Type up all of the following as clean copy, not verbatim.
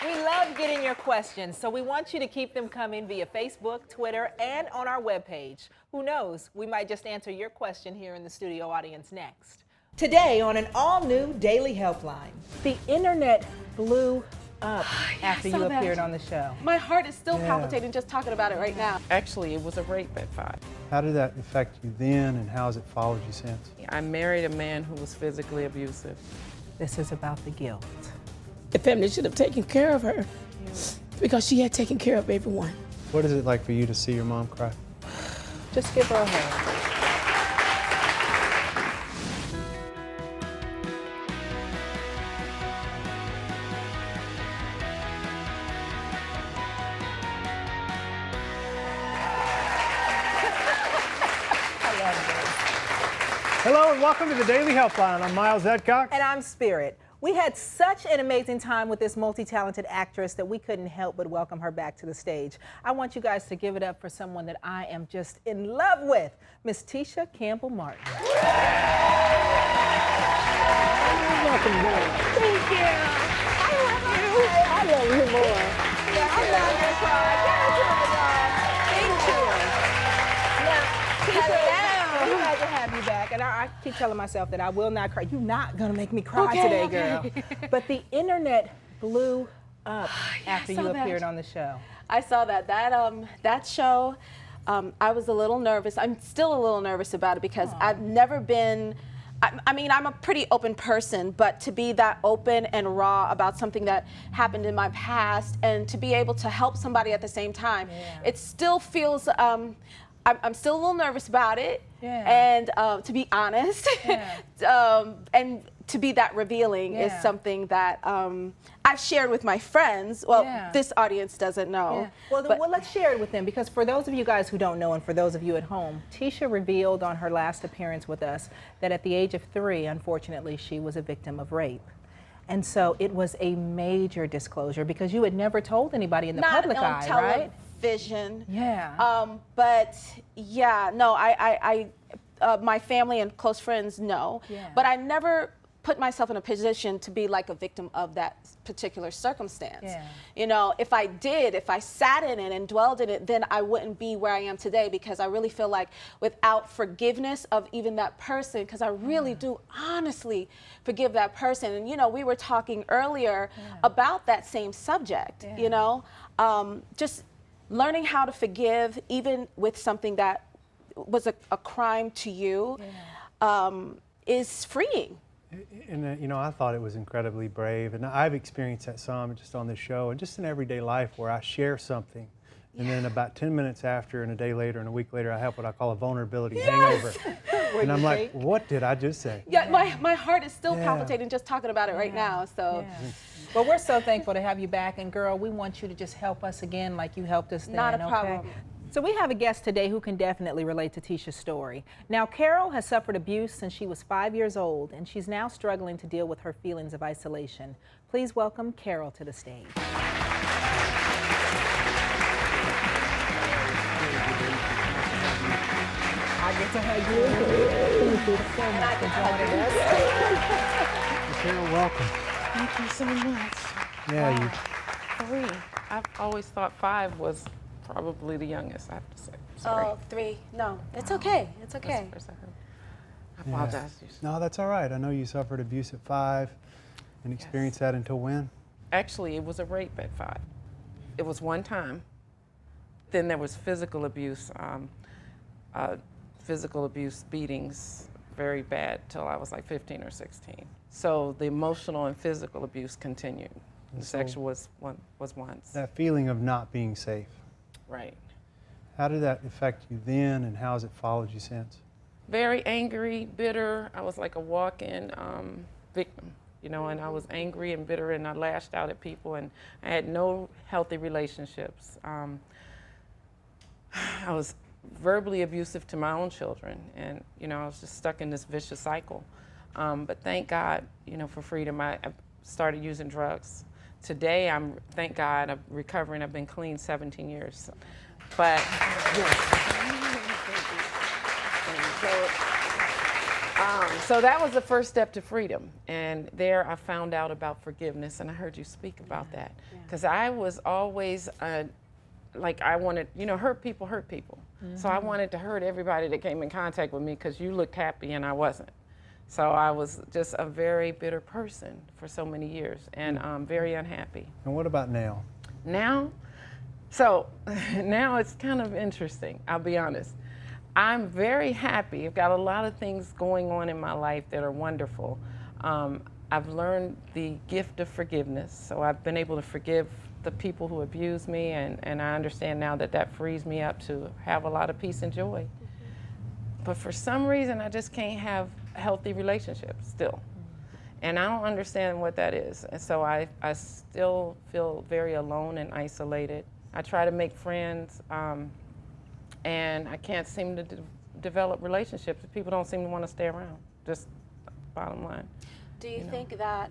We love getting your questions, so we want you to keep them coming via Facebook, Twitter, and on our webpage. Who knows, we might just answer your question here in the studio audience next. Today on an all-new Daily Helpline, the internet blew up after you appeared on the show. My heart is still palpitating just talking about it right now. Actually, it was a rape at 5. How did that affect you then, and how has it followed you since? I married a man who was physically abusive. This is about the guilt. The family should have taken care of her because she had taken care of everyone. What is it like for you to see your mom cry? Just give her a hug. Hello and welcome to the Daily Helpline. I'm Miles Edcox. And I'm Spirit. We had such an amazing time with this multi-talented actress that we couldn't help but welcome her back to the stage. I want you guys to give it up for someone that I am just in love with, Miss Tisha Campbell-Martin. Welcome back. Thank you. I love you. I love you more. Yeah, I'm not gonna cry. Thank you. Now, Tisha, I'm glad to have you back, and I keep telling myself that I will not cry. You're not gonna make me cry today, girl. But the internet blew up after you appeared on the show. I saw that. That show, I was a little nervous. I'm still a little nervous about it because I've never been, I mean, I'm a pretty open person, but to be that open and raw about something that happened in my past and to be able to help somebody at the same time, it still feels, I'm still a little nervous about it, and to be honest, and to be that revealing is something that I've shared with my friends. Well, this audience doesn't know. Well, let's share it with them, because for those of you guys who don't know and for those of you at home, Tisha revealed on her last appearance with us that at the age of 3, unfortunately, she was a victim of rape. And so it was a major disclosure because you had never told anybody in the public eye, right? Vision. Yeah. But yeah, no, my family and close friends know. But I never put myself in a position to be like a victim of that particular circumstance. You know, if I sat in it and dwelled in it, then I wouldn't be where I am today, because I really feel like without forgiveness of even that person, because I really do honestly forgive that person. And you know, we were talking earlier about that same subject, you know, just learning how to forgive even with something that was a crime to you is freeing. And you know, I thought it was incredibly brave, and I've experienced that some just on this show and just in everyday life where I share something, and then about 10 minutes after and a day later and a week later, I have what I call a vulnerability hangover. And I'm like, what did I just say? Yeah, my heart is still palpitating just talking about it right now. So. Well, we're so thankful to have you back, and girl, we want you to just help us again like you helped us then. Not a problem. Okay? So we have a guest today who can definitely relate to Tisha's story. Now, Carol has suffered abuse since she was 5 years old, and she's now struggling to deal with her feelings of isolation. Please welcome Carol to the stage. I get to hug you. Thank you so much for joining us. Carol, welcome. Thank you so much. Yeah, Wow. 3. I've always thought 5 was probably the youngest, I have to say. Sorry. Oh, 3. No, it's okay. It's okay. That's the first I heard. I apologize. No, that's all right. I know you suffered abuse at 5 and experienced that until when? Actually, it was a rape at 5. It was one time. Then there was physical abuse, beatings, very bad, till I was like 15 or 16. So the emotional and physical abuse continued. The sexual was once. That feeling of not being safe. Right. How did that affect you then, and how has it followed you since? Very angry, bitter. I was like a walk-in victim, you know, and I was angry and bitter, and I lashed out at people, and I had no healthy relationships. I was verbally abusive to my own children, and you know, I was just stuck in this vicious cycle. But thank God, you know, for freedom, I started using drugs. Today, thank God, I'm recovering. I've been clean 17 years. But so, So that was the first step to freedom. And there I found out about forgiveness, and I heard you speak about that. Because I was always, like I wanted, you know, hurt people. So I wanted to hurt everybody that came in contact with me because you looked happy and I wasn't. So I was just a very bitter person for so many years and very unhappy. And what about now? Now? So now it's kind of interesting, I'll be honest. I'm very happy. I've got a lot of things going on in my life that are wonderful. I've learned the gift of forgiveness. So I've been able to forgive the people who abuse me, and I understand now that that frees me up to have a lot of peace and joy. But for some reason, I just can't have healthy relationships still. And I don't understand what that is. And so I still feel very alone and isolated. I try to make friends, and I can't seem to develop relationships. People don't seem to want to stay around, just bottom line. Do you think that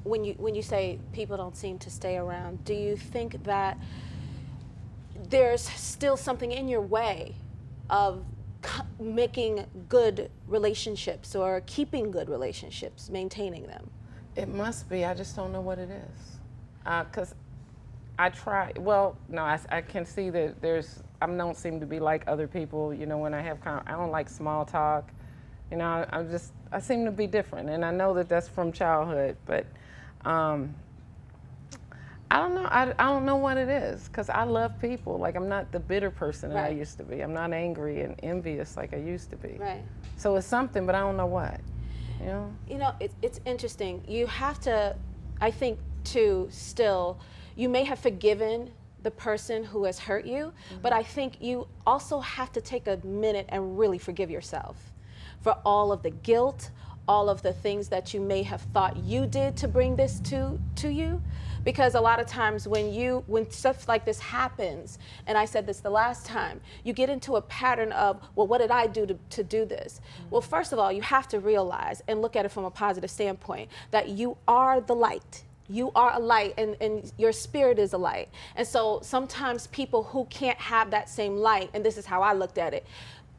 when you say people don't seem to stay around, do you think that there's still something in your way of making good relationships or keeping good relationships, maintaining them? It must be. I just don't know what it is. Because I try. Well, no, I can see that I don't seem to be like other people. You know, when I have I don't like small talk. You know, I seem to be different, and I know that that's from childhood, but I don't know. I don't know what it is, because I love people. Like, I'm not the bitter person that I used to be. I'm not angry and envious like I used to be. Right. So it's something, but I don't know what. You know? You know, it's interesting. You have to, I think, too, still, you may have forgiven the person who has hurt you, but I think you also have to take a minute and really forgive yourself for all of the guilt, all of the things that you may have thought you did to bring this to you. Because a lot of times when stuff like this happens, and I said this the last time, you get into a pattern of, well, what did I do to do this? Well, first of all, you have to realize and look at it from a positive standpoint that you are the light. You are a light, and your spirit is a light. And so sometimes people who can't have that same light, and this is how I looked at it,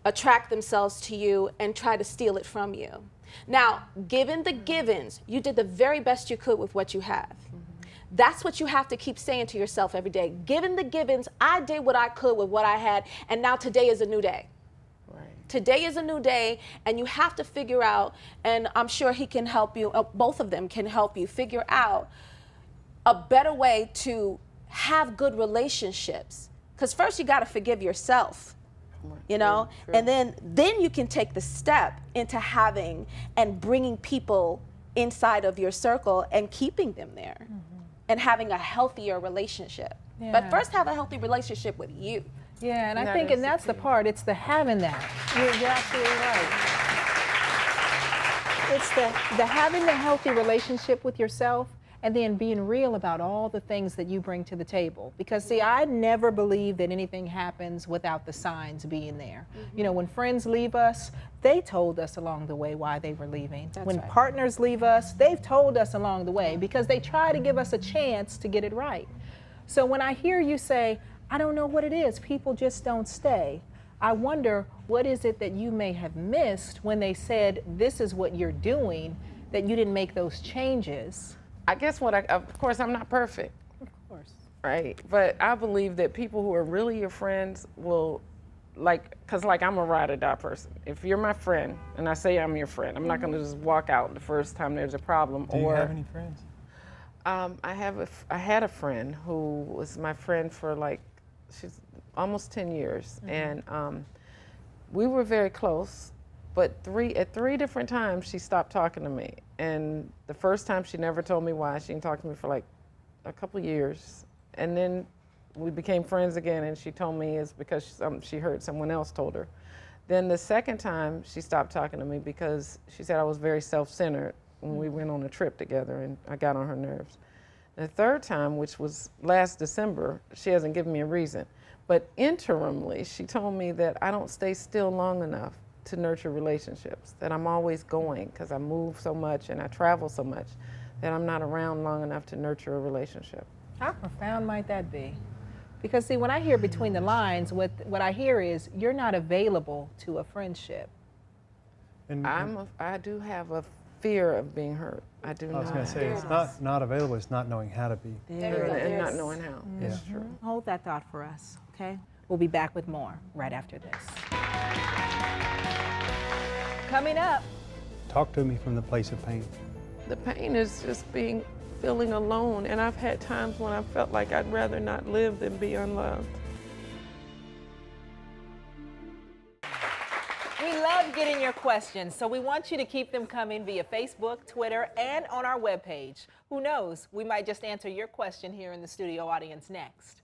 attract themselves to you and try to steal it from you. Now, given the givens, you did the very best you could with what you have. That's what you have to keep saying to yourself every day. Given the givens, I did what I could with what I had, and now today is a new day. Right. Today is a new day, and you have to figure out, and I'm sure he can help you, both of them can help you figure out a better way to have good relationships. Because first you got to forgive yourself. You know, true. And then you can take the step into having and bringing people inside of your circle and keeping them there and having a healthier relationship. Yeah. But first have a healthy relationship with you. Yeah, and I think, and that's the part, it's the having that. You're absolutely right. It's the having the healthy relationship with yourself, and then being real about all the things that you bring to the table. Because see, I never believe that anything happens without the signs being there. You know, when friends leave us, they told us along the way why they were leaving. That's when right. partners leave us, they've told us along the way because they try to give us a chance to get it right. So when I hear you say, I don't know what it is, people just don't stay, I wonder, what is it that you may have missed when they said, this is what you're doing, that you didn't make those changes? I guess of course, I'm not perfect. Of course. Right, but I believe that people who are really your friends will, because I'm a ride or die person. If you're my friend, and I say I'm your friend, I'm not gonna just walk out the first time there's a problem. Do you have any friends? I had a friend who was my friend for she's almost 10 years, and we were very close. But at three different times, she stopped talking to me. And the first time, she never told me why. She didn't talk to me for a couple of years. And then we became friends again, and she told me it's because she heard someone else told her. Then the second time, she stopped talking to me because she said I was very self-centered when we went on a trip together, and I got on her nerves. The third time, which was last December, she hasn't given me a reason. But interimly, she told me that I don't stay still long enough to nurture relationships, that I'm always going because I move so much and I travel so much that I'm not around long enough to nurture a relationship. How profound might that be? Because see, when I hear between the lines, what I hear is you're not available to a friendship. And I do have a fear of being hurt. I do. I was going to say, it's not available, it's not knowing how to be. And not knowing how. It's true. Hold that thought for us, okay? We'll be back with more right after this. Coming up. Talk to me from the place of pain. The pain is just feeling alone, and I've had times when I felt like I'd rather not live than be unloved. We love getting your questions, so we want you to keep them coming via Facebook, Twitter, and on our webpage. Who knows, we might just answer your question here in the studio audience next.